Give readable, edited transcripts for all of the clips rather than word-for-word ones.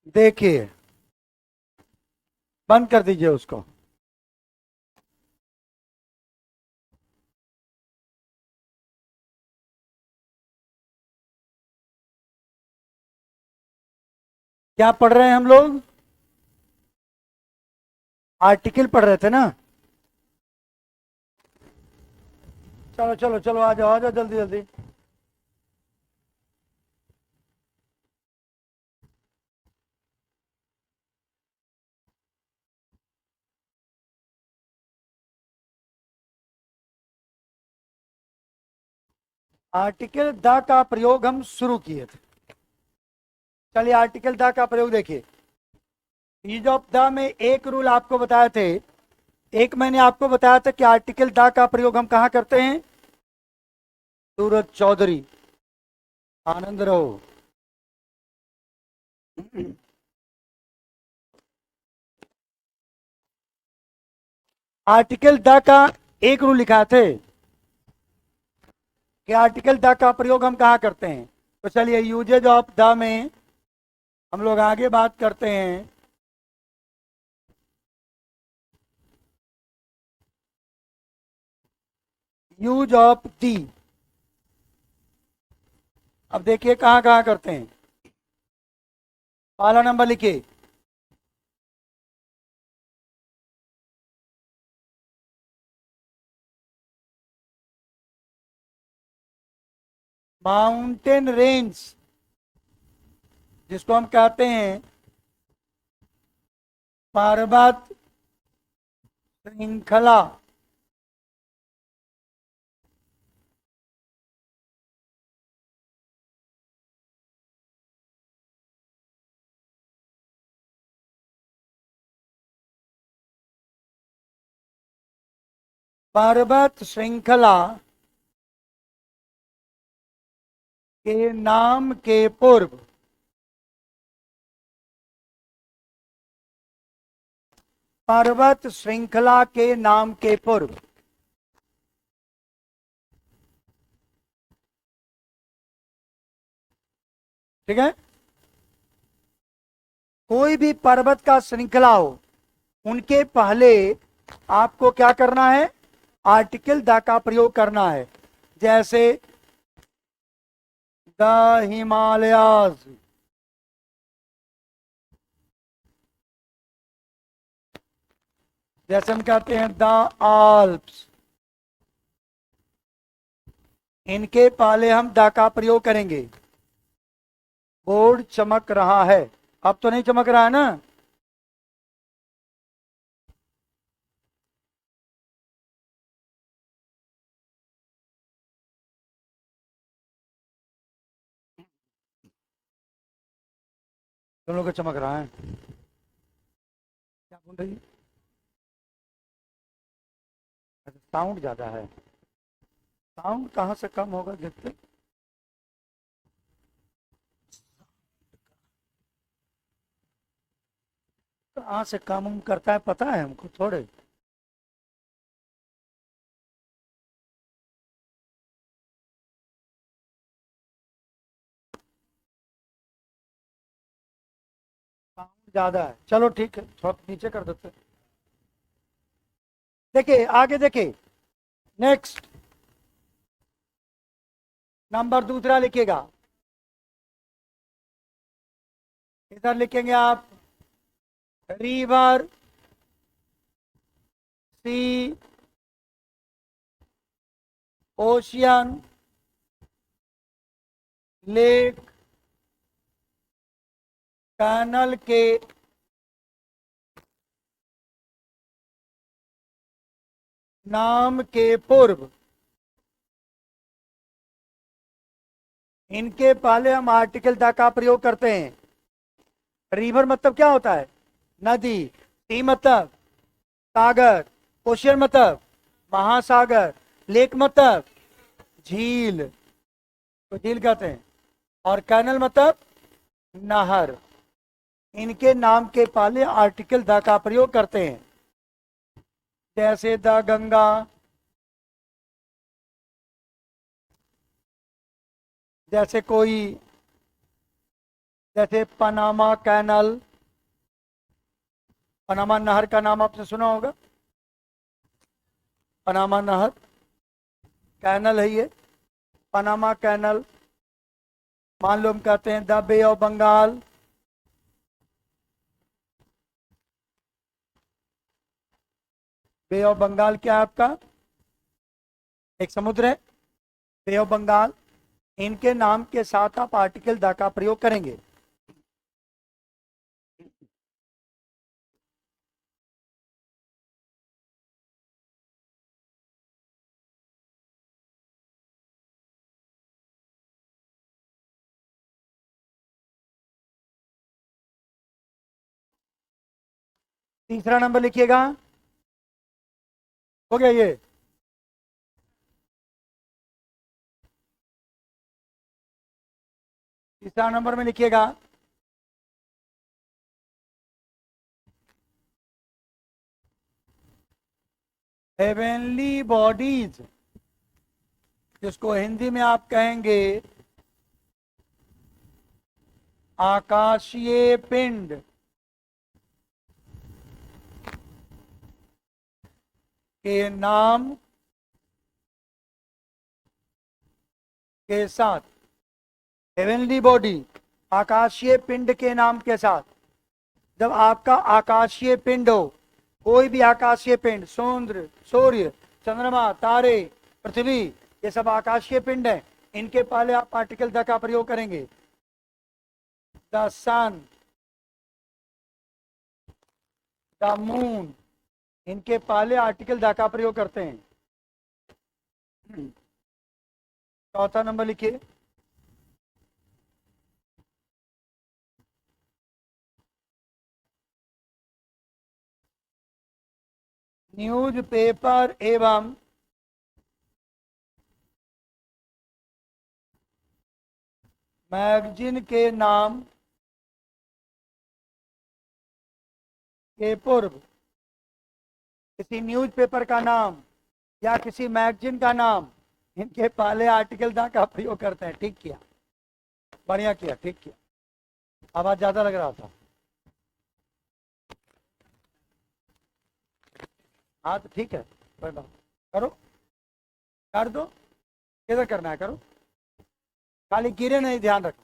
देखिए, बंद कर दीजिए उसको। क्या पढ़ रहे हैं हम लोग? आर्टिकल पढ़ रहे थे ना। चलो चलो चलो, आ जाओ जल्दी जल्दी। आर्टिकल द का प्रयोग हम शुरू किए थे। चलिए, आर्टिकल द का प्रयोग देखिए। यूज ऑफ द में एक रूल आपको बताए थे। एक मैंने आपको बताया था कि आर्टिकल द का प्रयोग हम कहाँ करते हैं। सूरज चौधरी, आनंद रहो। आर्टिकल द का एक रूल लिखा थे कि आर्टिकल द का प्रयोग हम कहाँ करते हैं। तो चलिए, यूजेज ऑफ द में हम लोग आगे बात करते हैं। Use of the. अब देखिए कहाँ कहाँ करते हैं। पहला नंबर लिखिए। माउंटेन रेंज, जिसको हम कहते हैं पर्वत श्रृंखला। पर्वत श्रृंखला के नाम के पूर्व पर्वत श्रृंखला के नाम के पूर्व। ठीक है। कोई भी पर्वत का श्रृंखला हो, उनके पहले आपको क्या करना है? आर्टिकल द का प्रयोग करना है। जैसे द हिमालयाज, जैसे हम कहते हैं द आल्प्स, इनके पहले हम द का प्रयोग करेंगे। बोर्ड चमक रहा है। अब तो नहीं चमक रहा है ना? दोनों को चमक रहा है। क्या बोल रही है? साउंड ज्यादा है। साउंड कहाँ से कम होगा देखते। कहाँ से कम उम करता है पता है हमको थोड़े। साउंड ज्यादा है। चलो ठीक है, थोड़ा नीचे कर देते हैं। देखिए आगे देखिए। नेक्स्ट नंबर दूसरा लिखिएगा। इधर लिखेंगे आप रिवर, सी, ओशियन, लेक, कैनल के नाम के पूर्व इनके पहले हम आर्टिकल द का प्रयोग करते हैं। रिवर मतलब क्या होता है? नदी। सी मतलब सागर। ओशियन मतलब महासागर। लेक मतलब झील, तो झील कहते हैं। और कैनल मतलब नहर। इनके नाम के पहले आर्टिकल द का प्रयोग करते हैं। जैसे द गंगा, जैसे कोई जैसे पनामा कैनल, पनामा नहर का नाम आपने सुना होगा, पनामा नहर, कैनल है ये, पनामा कैनल। मान लो हम कहते हैं the bay of Bengal, bay of Bengal क्या है आपका, एक समुद्र है, बे ऑफ बंगाल। इनके नाम के साथ आप आर्टिकल द का प्रयोग करेंगे। तीसरा नंबर लिखिएगा, हो गया ये। तीसरा नंबर में लिखिएगा हेवेनली बॉडीज, जिसको हिंदी में आप कहेंगे आकाशीय पिंड के नाम के साथ, हेवेनली बॉडी आकाशीय पिंड के नाम के साथ। जब आपका आकाशीय पिंड हो, कोई भी आकाशीय पिंड, समुद्र, सूर्य, चंद्रमा, तारे, पृथ्वी, ये सब आकाशीय पिंड हैं, इनके पहले आप पार्टिकल द का प्रयोग करेंगे। द सन, द मून, इनके पहले आर्टिकल द का प्रयोग करते हैं। चौथा नंबर लिखिए, न्यूज पेपर एवं मैगजीन के नाम के पूर्व किसी न्यूज़पेपर का नाम या किसी मैगजीन का नाम, इनके पहले आर्टिकल द का प्रयोग करते हैं। ठीक किया, बढ़िया किया, ठीक किया। आवाज ज्यादा लग रहा था। हाँ तो ठीक है, कोई बात, करो, कर दो, किधर करना है करो, खाली गिरे नहीं, ध्यान रखो।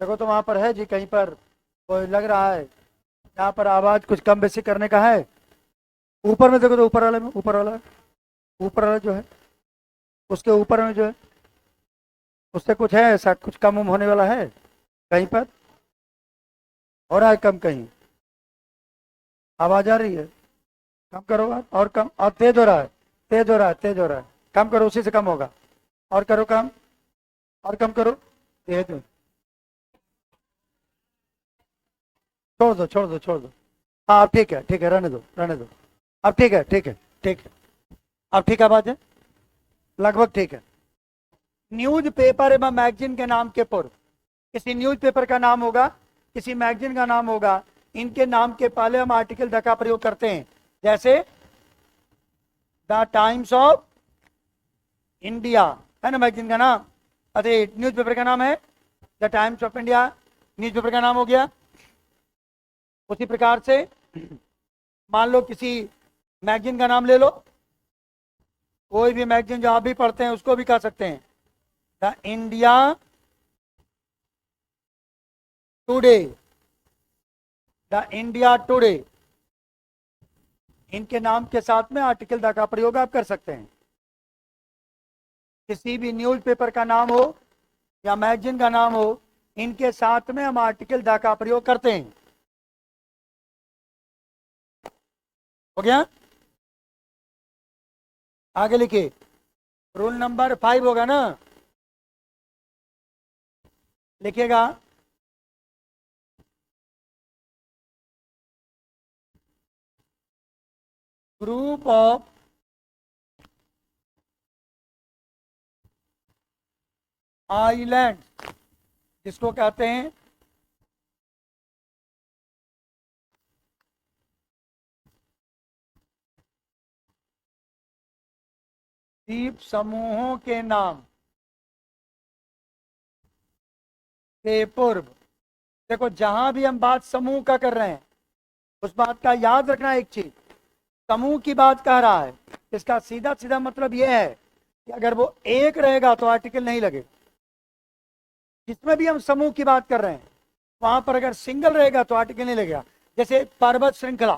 देखो तो वहां पर है जी, कहीं पर कोई लग रहा है यहाँ पर आवाज कुछ कम बेसी करने का है। ऊपर में देखो तो, ऊपर वाले में, ऊपर वाला, ऊपर वाला जो है, उसके ऊपर में जो है, उससे कुछ है ऐसा, कुछ कम उम होने वाला है कहीं पर, हो रहा है कम कहीं, आवाज आ रही है, कम करो आप, और कम, और तेज हो रहा है, तेज हो रहा है, तेज हो रहा है, कम करो, उसी से कम होगा, और करो कम, और कम करो, तेज हो, छोड़ दो, छोड़ दो, छोड़ दो। हाँ अब ठीक है, ठीक है, रहने दो, रहने दो, अब ठीक है, ठीक है, ठीक है, अब ठीक है, बात है, लगभग ठीक है। न्यूज पेपर एवं मैगजीन के नाम के पूर्व किसी न्यूज पेपर का नाम होगा, किसी मैगजीन का नाम होगा, इनके नाम के पहले हम आर्टिकल द का प्रयोग करते हैं। जैसे द टाइम्स ऑफ इंडिया है ना मैगजीन का नाम, अरे न्यूज पेपर का नाम है the times of India, news paper का नाम हो गया। उसी प्रकार से मान लो किसी मैगजीन का नाम ले लो, कोई भी मैगजीन जो आप भी पढ़ते हैं उसको भी कह सकते हैं the India today, the India today, इनके नाम के साथ में आर्टिकल द का प्रयोग आप कर सकते हैं। किसी भी न्यूज पेपर का नाम हो या मैगजीन का नाम हो, इनके साथ में हम आर्टिकल द का प्रयोग करते हैं। हो गया, आगे लिखिए, रूल नंबर 5 होगा ना, लिखिएगा ग्रुप ऑफ आइलैंड, जिसको कहते हैं द्वीप समूहों के नाम के पूर्व, देखो जहां भी हम बात समूह का कर रहे हैं उस बात का याद रखना, एक चीज समूह की बात कह रहा है, इसका सीधा सीधा मतलब यह है कि अगर वो एक रहेगा तो आर्टिकल नहीं लगेगा। जिसमें भी हम समूह की बात कर रहे हैं वहां पर अगर सिंगल रहेगा तो आर्टिकल नहीं लगेगा। जैसे पर्वत श्रृंखला,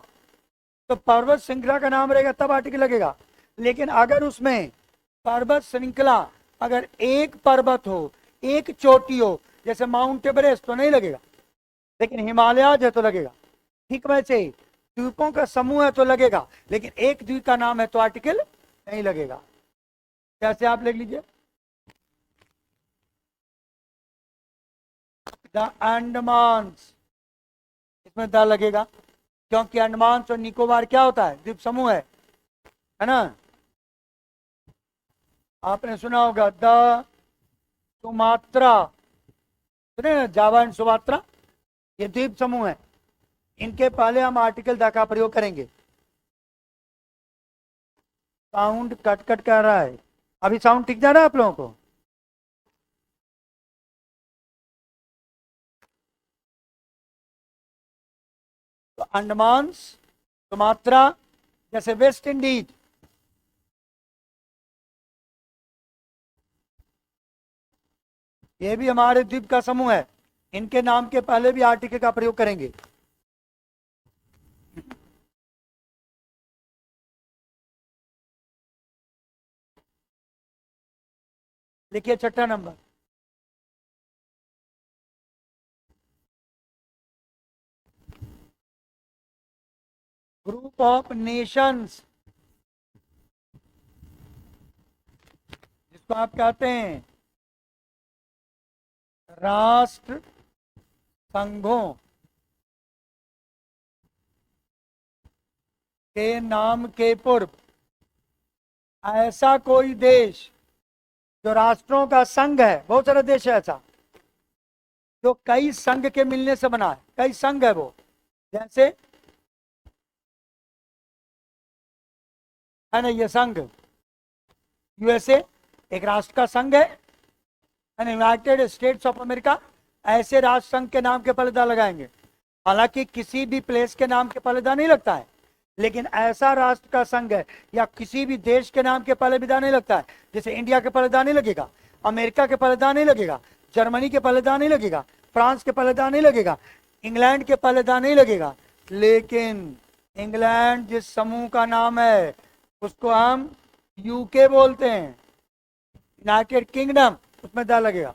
तो पर्वत श्रृंखला का नाम रहेगा तब आर्टिकल लगेगा। लेकिन अगर उसमें पर्वत श्रृंखला अगर एक पर्वत हो, एक चोटी हो, जैसे माउंट एवरेस्ट, तो नहीं लगेगा। लेकिन हिमालयाज है तो लगेगा। ठीक वैसे द्वीपों का समूह है तो लगेगा, लेकिन एक द्वीप का नाम है तो आर्टिकल नहीं लगेगा। कैसे आप लिख लीजिए, द अंडमान्स, इसमें द लगेगा क्योंकि अंडमान और निकोबार क्या होता है, द्वीप समूह है ना। आपने सुना होगा द सुमात्रा, सुने ना, जावा एंड सुमात्रा, ये द्वीप समूह है। इनके पहले हम आर्टिकल द का प्रयोग करेंगे। साउंड कट कट कर रहा है, अभी साउंड ठीक जा रहा है आप लोगों को? तो अंडमान, सुमात्रा, जैसे वेस्ट इंडीज, ये भी हमारे द्वीप का समूह है। इनके नाम के पहले भी आर्टिकल का प्रयोग करेंगे। लिखिए छठा नंबर, ग्रुप ऑफ नेशंस, जिसको आप कहते हैं राष्ट्र संघों के नाम के पूर्व ऐसा कोई देश जो राष्ट्रों का संघ है, बहुत सारे देश है ऐसा जो कई संघ के मिलने से बना है, कई संघ है वो, जैसे है ना ये संघ, यूएसए एक राष्ट्र का संघ है ना, यूनाइटेड स्टेट्स ऑफ अमेरिका, ऐसे राष्ट्र संघ के नाम के पहले दा लगाएंगे। हालांकि किसी भी प्लेस के नाम के पहले दा नहीं लगता है, लेकिन ऐसा राष्ट्र का संघ है या किसी भी देश के नाम के पहले भी दा नहीं लगता है। जैसे इंडिया के पहले दा नहीं लगेगा, अमेरिका के पहले दा नहीं लगेगा, जर्मनी के पहले दा नहीं लगेगा, फ्रांस के पहले दा नहीं लगेगा, इंग्लैंड के पहले दा नहीं लगेगा। लेकिन इंग्लैंड जिस समूह का नाम है उसको हम यूके बोलते हैं, यूनाइटेड किंगडम, उसमें दा लगेगा।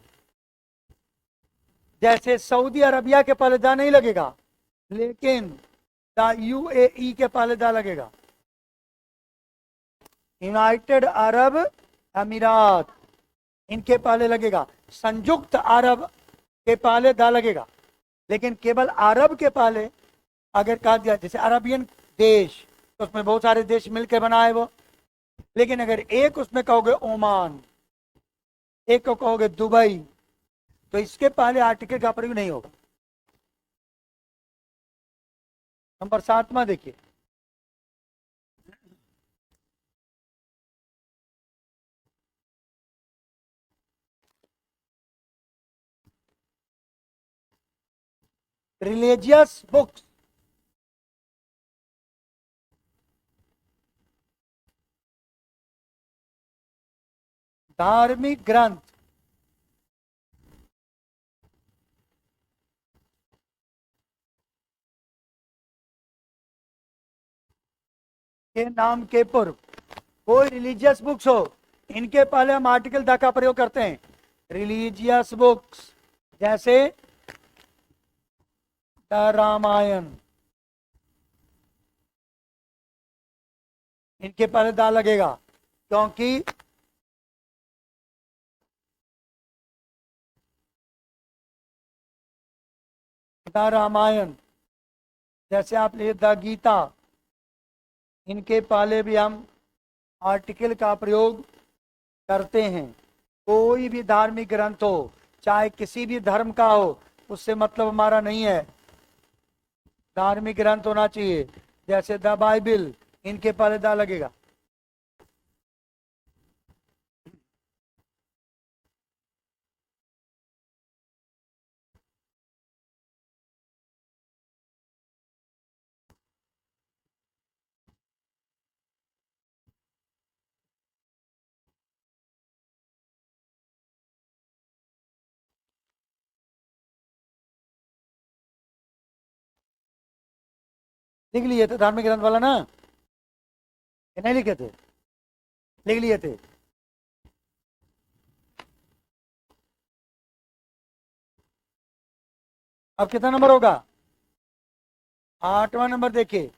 जैसे सऊदी अरबिया के पहले दा नहीं लगेगा, लेकिन द यूएई के पहले दा लगेगा। यूनाइटेड अरब अमीरात, इनके पहले लगेगा। संयुक्त अरब के पहले दा लगेगा, लेकिन केवल अरब के पहले अगर कहा दिया, जैसे अरबियन देश, तो उसमें बहुत सारे देश मिलकर बना है वो। लेकिन अगर एक उसमें कहोगे ओमान, एक को कहोगे दुबई, तो इसके पहले आर्टिकल का प्रयोग नहीं होगा। नंबर 7वां देखिए, रिलीजियस बुक्स, धार्मिक ग्रंथ के नाम के पूर्व कोई रिलीजियस बुक्स हो, इनके पहले हम आर्टिकल द का प्रयोग करते हैं। रिलीजियस बुक्स जैसे द रामायण, इनके पहले दा लगेगा क्योंकि द रामायण, जैसे आप ले द गीता, इनके पहले भी हम आर्टिकल का प्रयोग करते हैं। कोई भी धार्मिक ग्रंथ हो, चाहे किसी भी धर्म का हो, उससे मतलब हमारा नहीं है, धार्मिक ग्रंथ होना चाहिए। जैसे द बाइबिल, इनके पहले दा लगेगा। लिख लिए थे धार्मिक ग्रंथ वाला ना, कि नहीं लिखे थे? लिख लिए थे। अब कितना नंबर होगा? 8वां नंबर देखिए।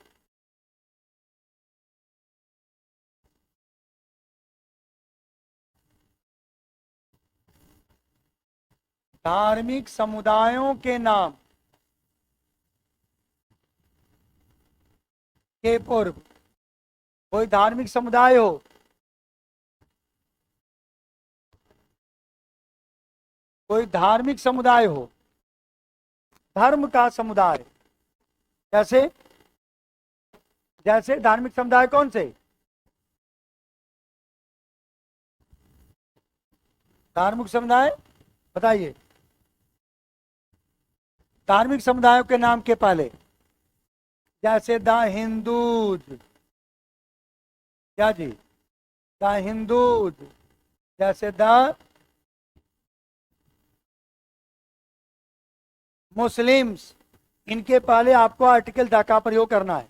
धार्मिक समुदायों के नाम के पूर्व कोई धार्मिक समुदाय हो, कोई धार्मिक समुदाय हो, धर्म का समुदाय। जैसे जैसे धार्मिक समुदाय कौन से? धार्मिक समुदाय बताइए, धार्मिक समुदायों के नाम के पहले। जैसे द हिंदूज, क्या जी? The Hindus. जैसे द मुस्लिम्स। इनके पहले आपको आर्टिकल द का प्रयोग करना है।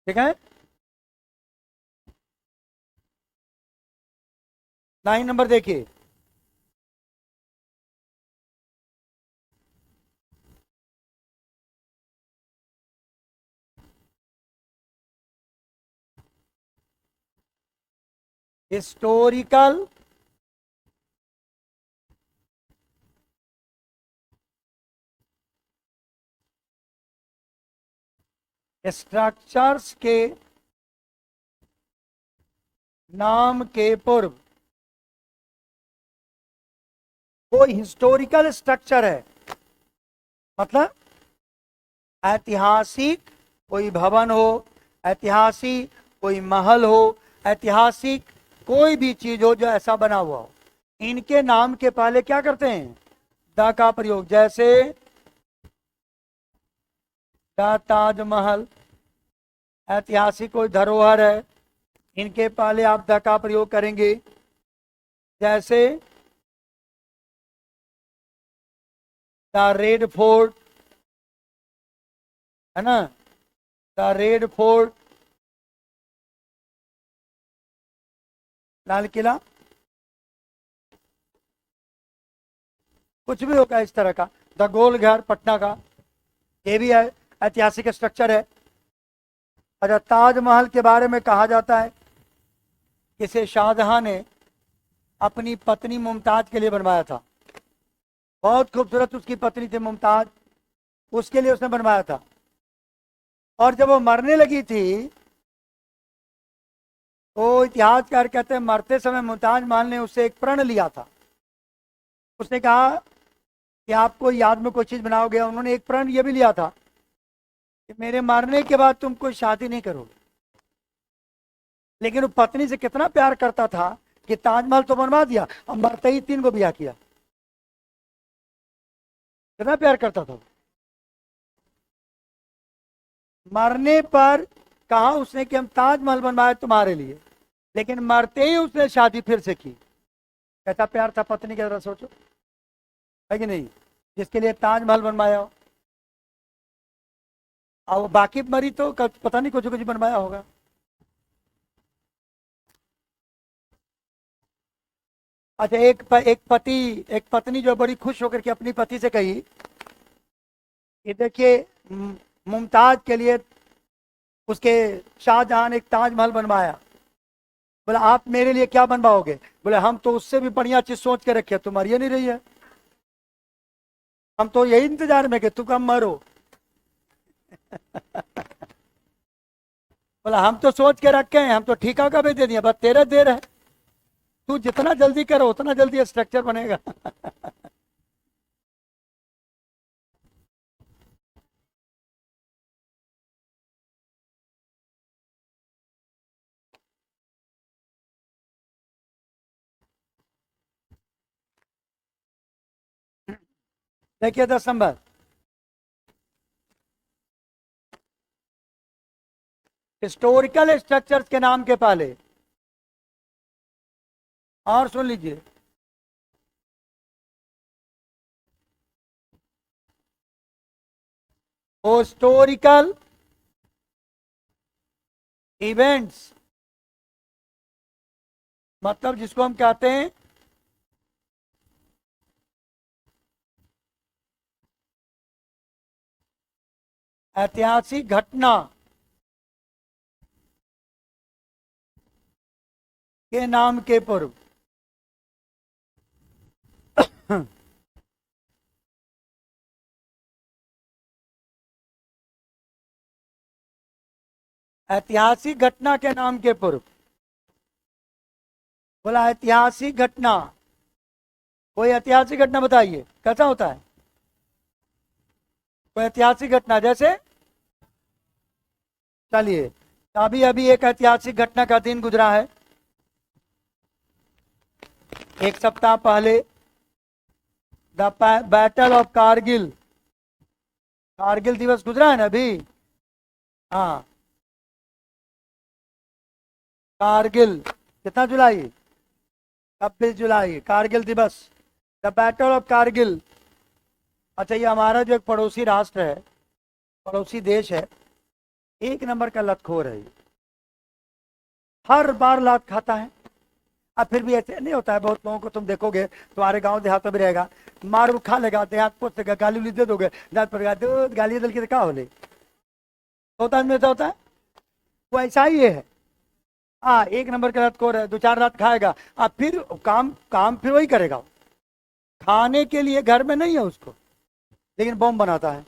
ठीक है। 9 नंबर देखिए। हिस्टोरिकल स्ट्रक्चर्स के नाम के पूर्व कोई हिस्टोरिकल स्ट्रक्चर है, मतलब ऐतिहासिक कोई भवन हो, ऐतिहासिक कोई महल हो, ऐतिहासिक कोई भी चीज हो जो ऐसा बना हुआ हो, इनके नाम के पहले क्या करते हैं? द का प्रयोग। जैसे द ताजमहल ऐतिहासिक कोई धरोहर है, इनके पहले आप द का प्रयोग करेंगे। जैसे द रेड फोर्ट, है ना, the red fort, Lal Qila, कुछ भी होगा इस तरह का। द गोल घर पटना का, ये भी है ऐतिहासिक स्ट्रक्चर है। अच्छा, ताजमहल के बारे में कहा जाता है इसे शाहजहां ने अपनी पत्नी मुमताज के लिए बनवाया था। बहुत खूबसूरत उसकी पत्नी थी मुमताज, उसके लिए उसने बनवाया था। और जब वो मरने लगी थी तो इतिहासकार कहते हैं मरते समय मुमताज महल ने उससे एक प्रण लिया था। उसने कहा कि आपको याद में कोई चीज बनाओगे। उन्होंने एक प्रण ये भी लिया था कि मेरे मरने के बाद तुम कोई शादी नहीं करोगे। लेकिन वो पत्नी से कितना प्यार करता था कि ताजमहल तो बनवा दिया, अब मरते ही 3 को ब्याह किया। कितना प्यार करता था। मरने पर कहा उसने कि हम ताजमहल बनवाए तुम्हारे लिए, लेकिन मरते ही उसने शादी फिर से की। कैसा प्यार था पत्नी की तरह, सोचो, है कि नहीं? जिसके लिए ताजमहल बनवाया हो, अब बाकी मरी तो पता नहीं कुछ कुछ बनवाया होगा। अच्छा, एक पत्नी जो बड़ी खुश होकर के अपनी पति से कही कि देखिए मुमताज के लिए उसके शाहजहां ने एक ताजमहल बनवाया। बोला आप मेरे लिए क्या बनवाओगे? बोले हम तो उससे भी बढ़िया चीज सोच के रखे, तुम्हारी ये नहीं रही है। हम तो यही इंतजार में कि तू कब मरो। बोला हम तो सोच के रखे हैं, हम तो ठीका का भी दे दिया, बस तेरा देर है। तू जितना जल्दी करो उतना जल्दी स्ट्रक्चर बनेगा। देखिए 10 नंबर, हिस्टोरिकल स्ट्रक्चर्स के नाम के पहले। और सुन लीजिए, हिस्टोरिकल इवेंट्स, मतलब जिसको हम कहते हैं ऐतिहासिक घटना के नाम के पूर्व। ऐतिहासिक घटना के नाम के पूर्व। बोला ऐतिहासिक घटना, कोई ऐतिहासिक घटना बताइए कैसा होता है। कोई ऐतिहासिक घटना जैसे, चलिए अभी अभी एक ऐतिहासिक घटना का दिन गुजरा है, एक सप्ताह पहले, the battle of Kargil. Kargil दिवस गुजरा है ना अभी। हाँ, कारगिल कितना जुलाई, 26 जुलाई कारगिल दिवस, द बैटल ऑफ कारगिल। अच्छा, ये हमारा जो एक पड़ोसी राष्ट्र है, पड़ोसी देश है, एक नंबर का लतखोर है, हर बार लात खाता है। अब फिर भी ऐसे नहीं होता है, बहुत लोगों को तुम देखोगे तुम्हारे गांव देहात में भी रहेगा, मार खा लेगा, देहात पोत देगा, गाली उली दे दोगे, दांत पर गाली दल की क्या हो ले, होता है ऐसा होता है। वो ऐसा ही है। हाँ, एक नंबर का लतखोर है, 2-4 रात खाएगा, अब फिर काम काम फिर वही करेगा। खाने के लिए घर में नहीं है उसको, लेकिन बम बनाता है।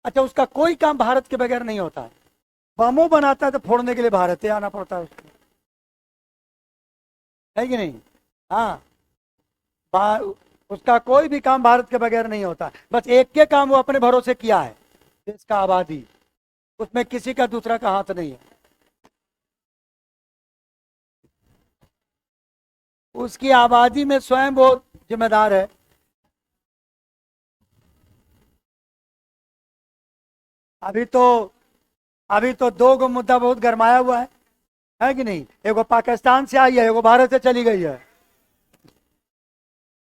अच्छा, उसका कोई काम भारत के बगैर नहीं होता है, बमों बनाता है तो फोड़ने के लिए भारत ही आना पड़ता है उसको, है कि नहीं। हाँ, उसका कोई भी काम भारत के बगैर नहीं होता, बस एक के काम वो अपने भरोसे किया है, देश का आबादी, उसमें किसी का दूसरा का हाथ नहीं है। उसकी आबादी में स्वयं वो जिम्मेदार है। अभी तो अभी तो दो गो मुद्दा बहुत गरमाया हुआ है कि नहीं। एगो पाकिस्तान से आई है, एगो भारत से चली गई है।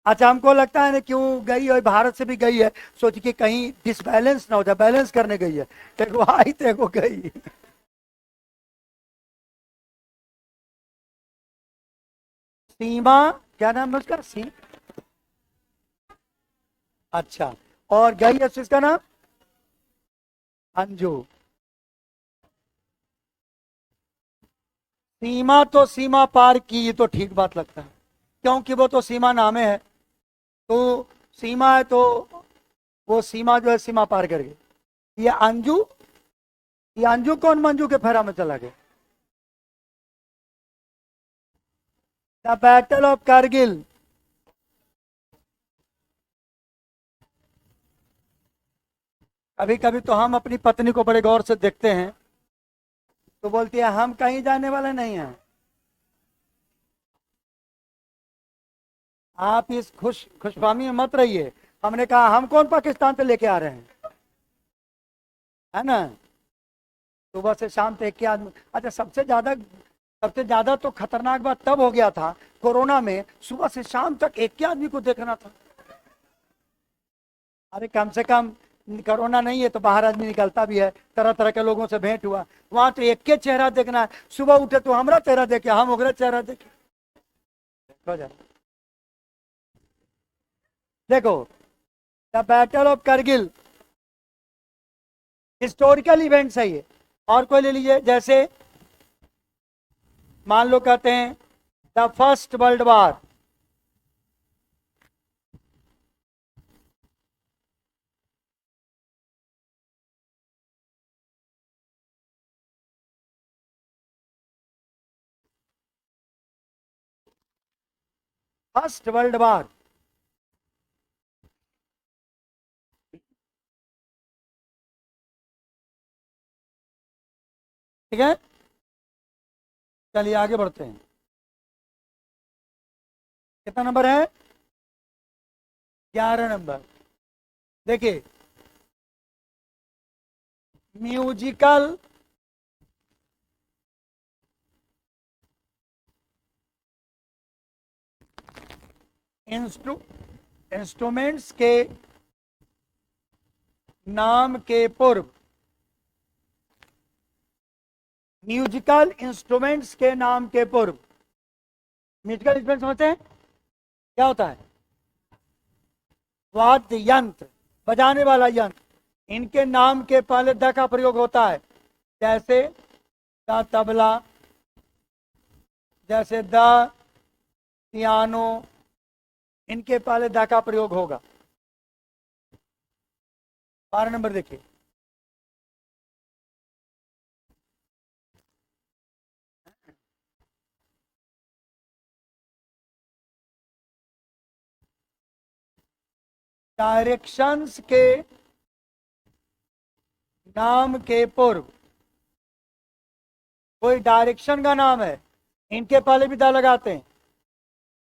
अच्छा, हमको लगता है ना क्यों गई है, भारत से भी गई है, सोच के कहीं डिसबैलेंस ना हो जाए, बैलेंस करने गई है, एगो आई तो एगो गई। सीमा, क्या नाम है उसका, अच्छा, और गई है उसका नाम अंजू। सीमा तो सीमा पार की, ये तो ठीक बात लगता है, क्योंकि वो तो सीमा नामे है, तो सीमा है तो वो सीमा जो है सीमा पार कर गई। ये अंजू कौन मंजू के फेरा में चला गया। The battle of Kargil. कभी कभी तो हम अपनी पत्नी को बड़े गौर से देखते हैं, तो बोलती है हम कहीं जाने वाले नहीं हैं, आप इस खुशफहमी में मत रहिए। हमने कहा हम कौन पाकिस्तान से लेके आ रहे हैं, है ना। सुबह से शाम तक एक ही आदमी। अच्छा, सबसे ज्यादा तो खतरनाक बात तब हो गया था कोरोना में, सुबह से शाम तक एक ही आदमी को देखना था। अरे कम से कम कोरोना नहीं है तो बाहर आदमी निकलता भी है, तरह तरह के लोगों से भेंट हुआ, वहां तो एक के चेहरा देखना है, सुबह उठे तो हमारा चेहरा देखे, हम ओकरा चेहरा देखे। देखो जरा, देखो, the battle of Kargil historical events है ये। और कोई ले लीजिए, जैसे मान लो कहते हैं the first world war. First world war, ठीक है। चलिए आगे बढ़ते हैं, कितना नंबर है, 11 नंबर। देखिए, म्यूजिकल इंस्ट्रूमेंट्स के नाम के पूर्व, म्यूजिकल इंस्ट्रूमेंट्स के नाम के पूर्व। म्यूजिकल इंस्ट्रूमेंट समझते हैं क्या होता है? वाद्य यंत्र, बजाने वाला यंत्र, इनके नाम के पहले द का प्रयोग होता है। जैसे द तबला, जैसे द पियानो, इनके पहले द का प्रयोग होगा। 12 नंबर देखिए। डायरेक्शंस के नाम के पूर्व, कोई डायरेक्शन का नाम है, इनके पहले भी द लगाते हैं।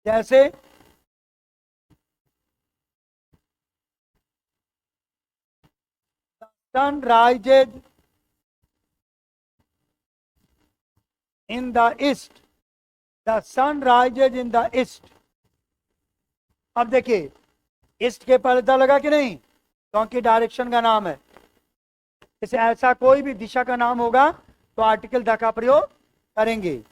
जैसे sun rises in the east, the sun rises in the east. अब देखिए, ईस्ट के पहले द लगा कि नहीं, क्योंकि डायरेक्शन का नाम है। जैसे ऐसा कोई भी दिशा का नाम होगा तो आर्टिकल द का प्रयोग करेंगे।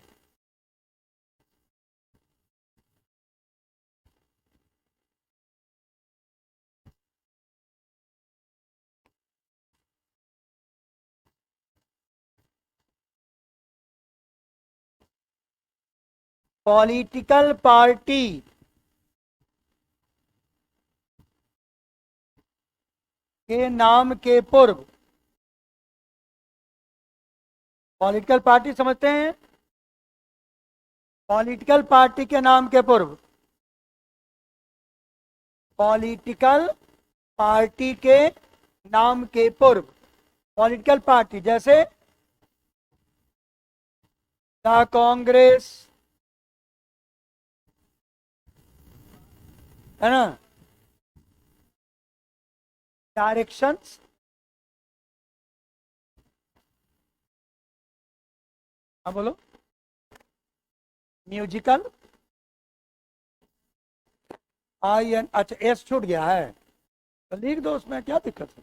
पॉलिटिकल पार्टी के नाम के पूर्व, पॉलिटिकल पार्टी समझते हैं? पॉलिटिकल पार्टी के नाम के पूर्व, पॉलिटिकल पार्टी के नाम के पूर्व, पॉलिटिकल पार्टी जैसे द कांग्रेस, है ना? डायरेक्शंस, हाँ बोलो। म्यूजिकल, आई एन, अच्छा एस छूट गया है तो लिख दो, उसमें क्या दिक्कत है?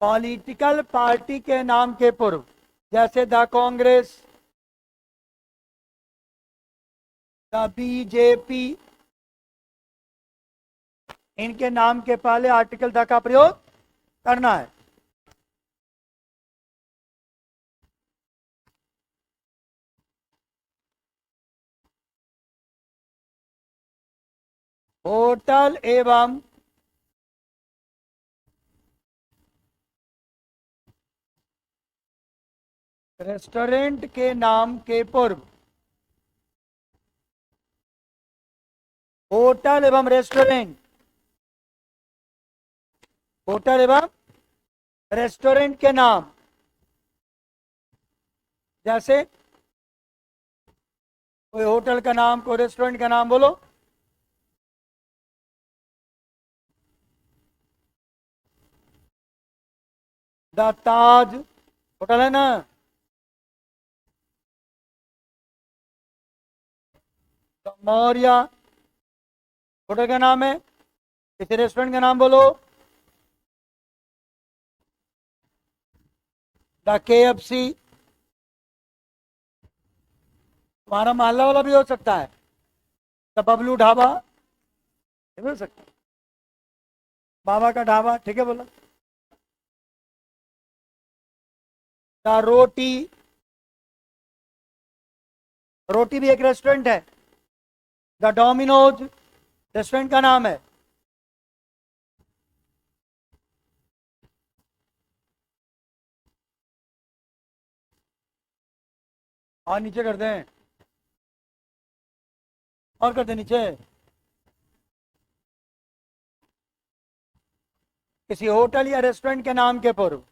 पॉलिटिकल पार्टी के नाम के पूर्व, जैसे द कांग्रेस, द बीजेपी, इनके नाम के पहले आर्टिकल द का प्रयोग करना है। होटल एवं रेस्टोरेंट के नाम के पूर्व, होटल एवं रेस्टोरेंट, होटल एवं रेस्टोरेंट के नाम, जैसे कोई होटल का नाम, कोई रेस्टोरेंट का नाम बोलो। द ताज होटल है ना, द मौर्य होटल का नाम है। किसी रेस्टोरेंट का नाम बोलो। द KFC, तुम्हारा मोहल्ला वाला भी हो सकता है। द बबलू ढाबा, ये भी हो सकता है। बाबा का ढाबा, ठीक है बोला। द रोटी, रोटी भी एक रेस्टोरेंट है। द डोमिनोज रेस्टोरेंट का नाम है। और नीचे कर दें, और कर दें नीचे। किसी होटल या रेस्टोरेंट के नाम के पूर्व,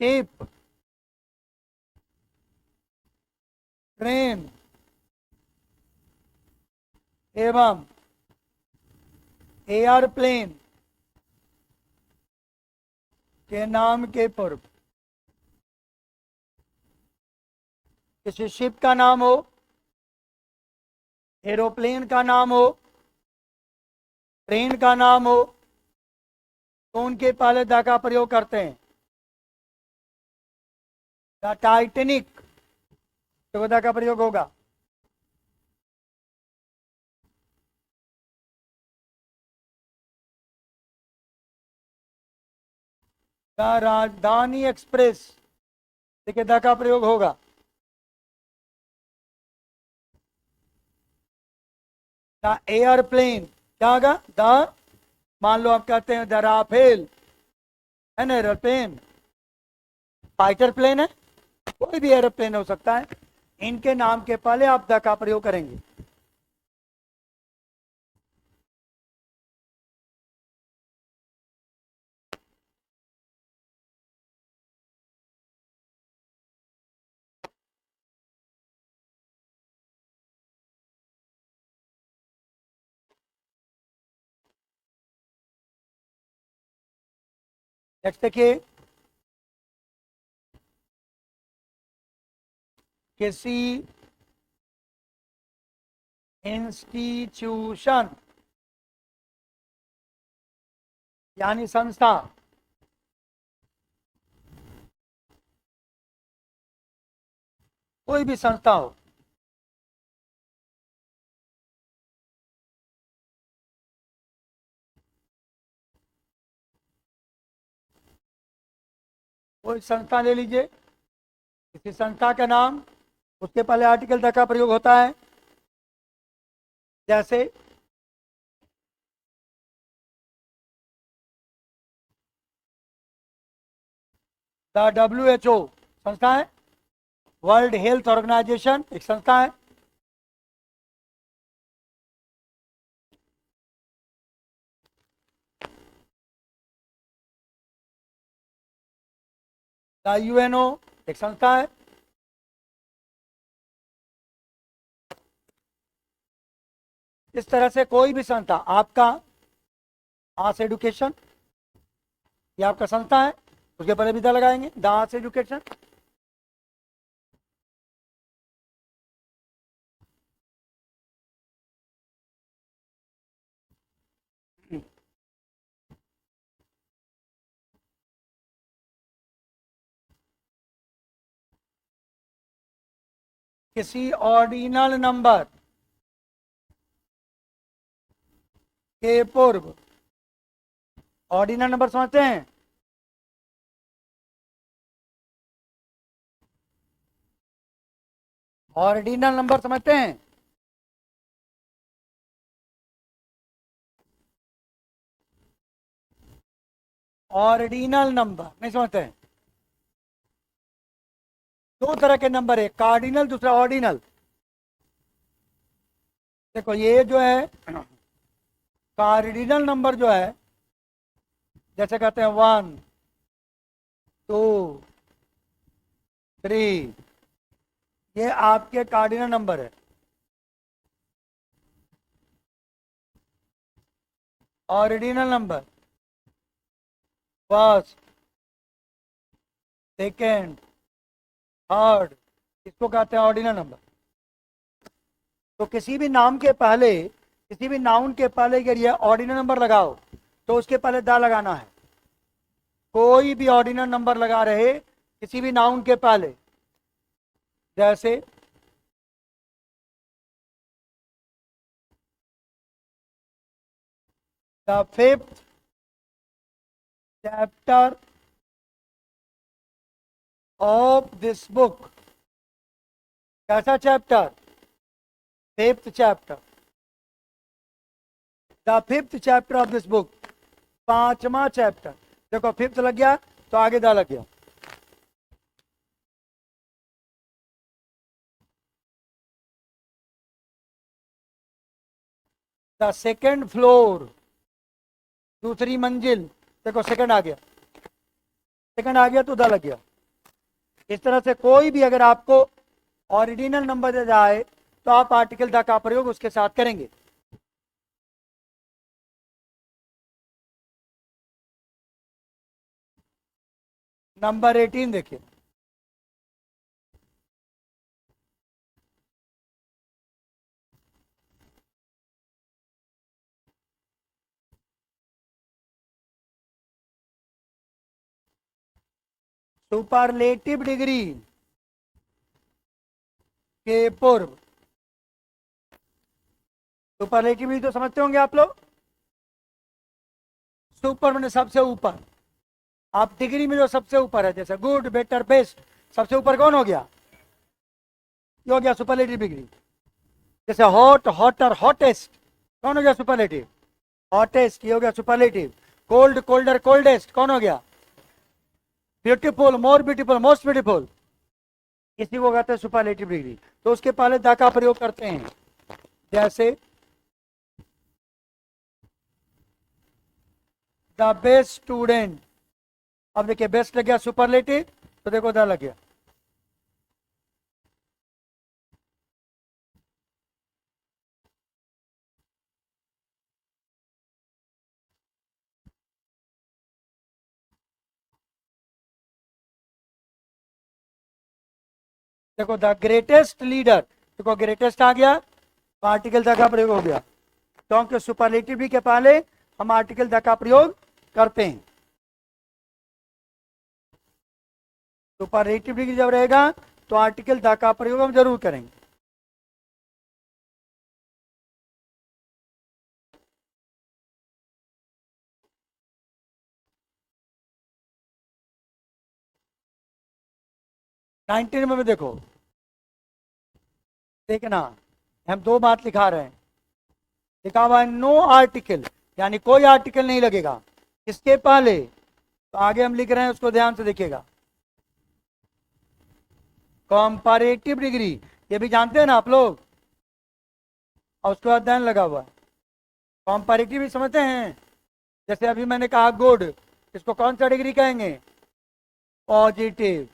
शिप, ट्रेन एवं एयरप्लेन के नाम के पूर्व, किसी शिप का नाम हो, एरोप्लेन का नाम हो, ट्रेन का नाम हो, तो उनके पहले द का प्रयोग करते हैं। द टाइटेनिक, तो द का प्रयोग होगा। द राजधानी एक्सप्रेस, देखिए द का प्रयोग होगा। द एयरप्लेन, क्या होगा? द, मान लो आप कहते हैं द राफेल, है ना एयरप्लेन, फाइटर प्लेन है, कोई भी एयरप्लेन हो सकता है। इनके नाम के पहले आप द का प्रयोग करेंगे। नेक्स्ट देखिए, किसी इंस्टीट्यूशन यानी संस्था, कोई भी संस्था हो, कोई संस्था ले लीजिए, किसी संस्था का नाम, उसके पहले आर्टिकल द का प्रयोग होता है। जैसे द WHO संस्था है, वर्ल्ड हेल्थ ऑर्गेनाइजेशन एक संस्था है। द UNO एक संस्था है। इस तरह से कोई भी संस्था, आपका आर्ट्स एडुकेशन, ये आपका संस्था है, उसके पहले भी द लगाएंगे, द आर्ट्स एडुकेशन। किसी ऑर्डिनल नंबर के पूर्व, ऑर्डिनल नंबर समझते हैं? ऑर्डिनल नंबर समझते हैं? ऑर्डिनल नंबर नहीं समझते हैं? दो तरह के नंबर है, कार्डिनल दूसरा ऑर्डिनल। देखो ये जो है कार्डिनल नंबर जो है, जैसे कहते हैं 1 2 3, ये आपके कार्डिनल नंबर है। Ordinal number first, second, third, इसको कहते हैं ऑर्डिनल नंबर। तो किसी भी नाम के पहले, किसी भी नाउन के पहले अगर ये ऑर्डिनल नंबर लगाओ तो उसके पहले द लगाना है। कोई भी ऑर्डिनल नंबर लगा रहे किसी भी नाउन के पहले, जैसे the fifth chapter of this book, कैसा chapter? Fifth chapter, the fifth chapter of this book, पांचवा चैप्टर। देखो फिफ्थ लग गया तो आगे द लग गया। द सेकेंड फ्लोर, दूसरी मंजिल, देखो सेकंड आ गया, सेकंड आ गया तो द लग गया। इस तरह से कोई भी अगर आपको ऑरिजिनल नंबर दे जाए तो आप आर्टिकल द का प्रयोग उसके साथ करेंगे। नंबर 18 देखिए, सुपरलेटिव डिग्री के पूर्व, सुपरलेटिव डिग्री तो समझते होंगे आप लोग, सुपर मैंने सबसे ऊपर, आप डिग्री में जो सबसे ऊपर है, जैसे गुड, बेटर, बेस्ट, सबसे ऊपर कौन हो गया? ये हो गया सुपरलेटिव डिग्री। जैसे हॉट, हॉटर, हॉटेस्ट, कौन हो गया? सुपरलेटिव। हॉटेस्ट, ये हो गया सुपरलेटिव। कोल्ड, कोल्डर, कोल्डेस्ट, कौन हो गया? Beautiful, more beautiful, most beautiful, इसी को कहते हैं सुपरलेटिव डिग्री। तो उसके पहले द का प्रयोग करते हैं, जैसे द बेस्ट स्टूडेंट। अब देखिए बेस्ट लग गया सुपरलेटिव, तो देखो द लग गया। देखो द ग्रेटेस्ट लीडर, देखो ग्रेटेस्ट आ गया, तो आर्टिकल द का प्रयोग हो गया, क्योंकि सुपरलेटिव के पहले हम आर्टिकल द का प्रयोग करते हैं। सुपरलेटिव डिग्री जब रहेगा तो आर्टिकल द का प्रयोग हम जरूर करेंगे। नाइनटीन में देखो, देखना हम दो बात लिखा रहे हैं, लिखा हुआ है नो आर्टिकल, यानी कोई आर्टिकल नहीं लगेगा इसके पहले। तो आगे हम लिख रहे हैं, उसको ध्यान से देखिएगा। कंपैरेटिव डिग्री, ये भी जानते हैं ना आप लोग, और उसके बाद देन लगा हुआ है। कंपैरेटिव भी समझते हैं, जैसे अभी मैंने कहा गुड, इसको कौन सा डिग्री कहेंगे? पॉजिटिव।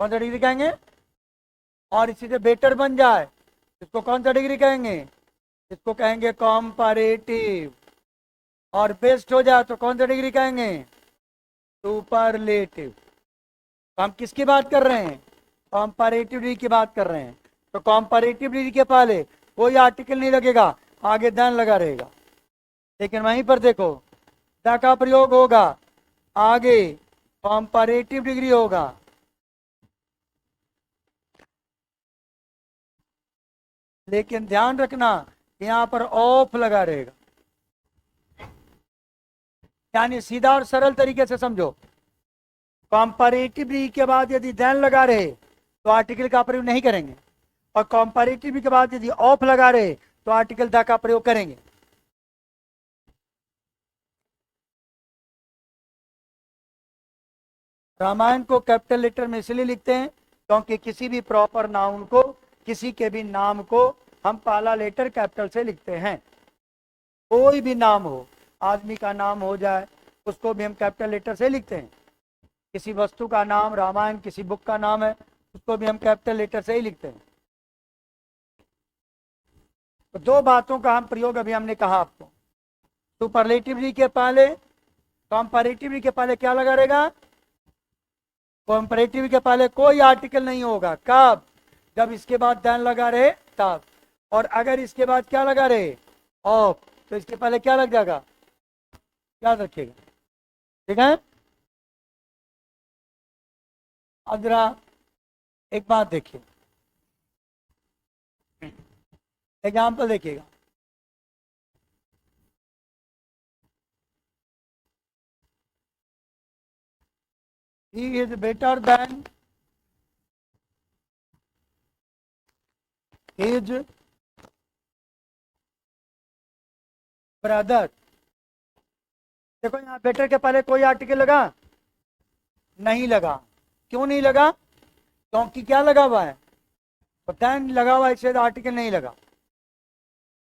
कौन सा डिग्री कहेंगे? और इसी से बेटर बन जाए, इसको कौन सा डिग्री कहेंगे? इसको कहेंगे कंपैरेटिव। और बेस्ट हो जाए तो कौन सा डिग्री कहेंगे? सुपरलेटिव। तो हम किसकी बात कर रहे हैं? कंपैरेटिव डिग्री की बात कर रहे हैं। तो कंपैरेटिव डिग्री के पहले कोई आर्टिकल नहीं लगेगा, आगे देन लगा रहेगा। लेकिन वहीं पर देखो द का प्रयोग होगा, आगे कंपैरेटिव डिग्री होगा। लेकिन ध्यान रखना यहां पर ऑफ लगा रहेगा, यानी सीधा और सरल तरीके से समझो। कंपैरेटिव डिग्री के बाद यदि देन लगा रहे तो आर्टिकल का प्रयोग नहीं करेंगे, और कंपैरेटिव के बाद यदि ऑफ लगा रहे तो आर्टिकल द का प्रयोग करेंगे। रामायण को कैपिटल लेटर में इसलिए लिखते हैं क्योंकि किसी भी प्रॉपर नाउन को, किसी के भी नाम को हम पहला लेटर कैपिटल से लिखते हैं। कोई भी नाम हो, आदमी का नाम हो जाए, उसको भी हम कैपिटल लेटर से लिखते हैं। किसी वस्तु का नाम, रामायण किसी बुक का नाम है, उसको भी हम कैपिटल लेटर से ही लिखते हैं। तो दो बातों का हम प्रयोग अभी हमने कहा आपको। सुपरलेटिव के पहले, कंपैरेटिव के पहले क्या लगा रहेगा? कंपैरेटिव के पहले कोई आर्टिकल नहीं होगा। कब? जब इसके बाद देन लगा रहे तब। और अगर इसके बाद क्या लगा रहे? ऑफ, तो इसके पहले क्या लग जाएगा? याद रखिएगा, ठीक है। अब जरा एक बात देखिए, एग्जाम्पल देखिएगा। He is better than his brother। देखो यहाँ बेटर के पहले कोई आर्टिकल लगा नहीं लगा। क्यों नहीं लगा? क्योंकि क्या लगा हुआ है? तो देन लगा हुआ है, इससे आर्टिकल नहीं लगा।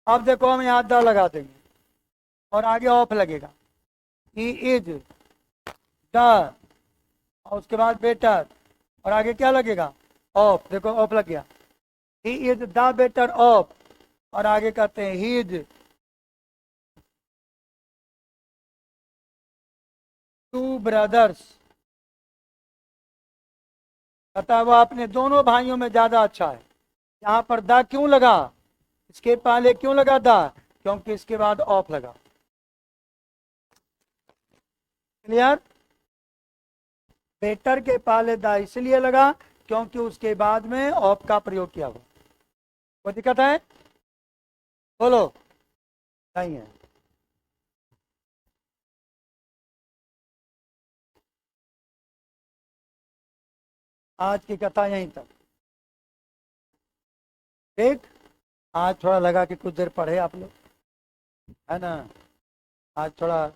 अब देखो हम यहाँ द लगा देंगे और आगे ऑफ लगेगा। ही इज द, और उसके बाद बेटर, और आगे क्या लगेगा? ऑफ। देखो ऑफ लग गया। He is the better of, और आगे कहते हैं ही इज टू ब्रदर्स। कहता वो अपने दोनों भाइयों में ज्यादा अच्छा है। यहाँ पर द क्यों लगा? इसके पहले क्यों लगा द? क्योंकि इसके बाद ऑफ लगा। क्लियर? बेटर के पहले द इसलिए लगा क्योंकि उसके बाद में ऑफ का प्रयोग किया हुआ। कोई दिक्कत है? बोलो। नहीं है। आज की कथा यहीं तक। ठीक। आज थोड़ा लगा कि कुछ देर पढ़े आप लोग, है ना। आज थोड़ा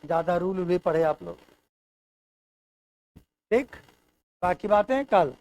ज़्यादा रूल भी पढ़े आप लोग। ठीक। बाकी बातें कल।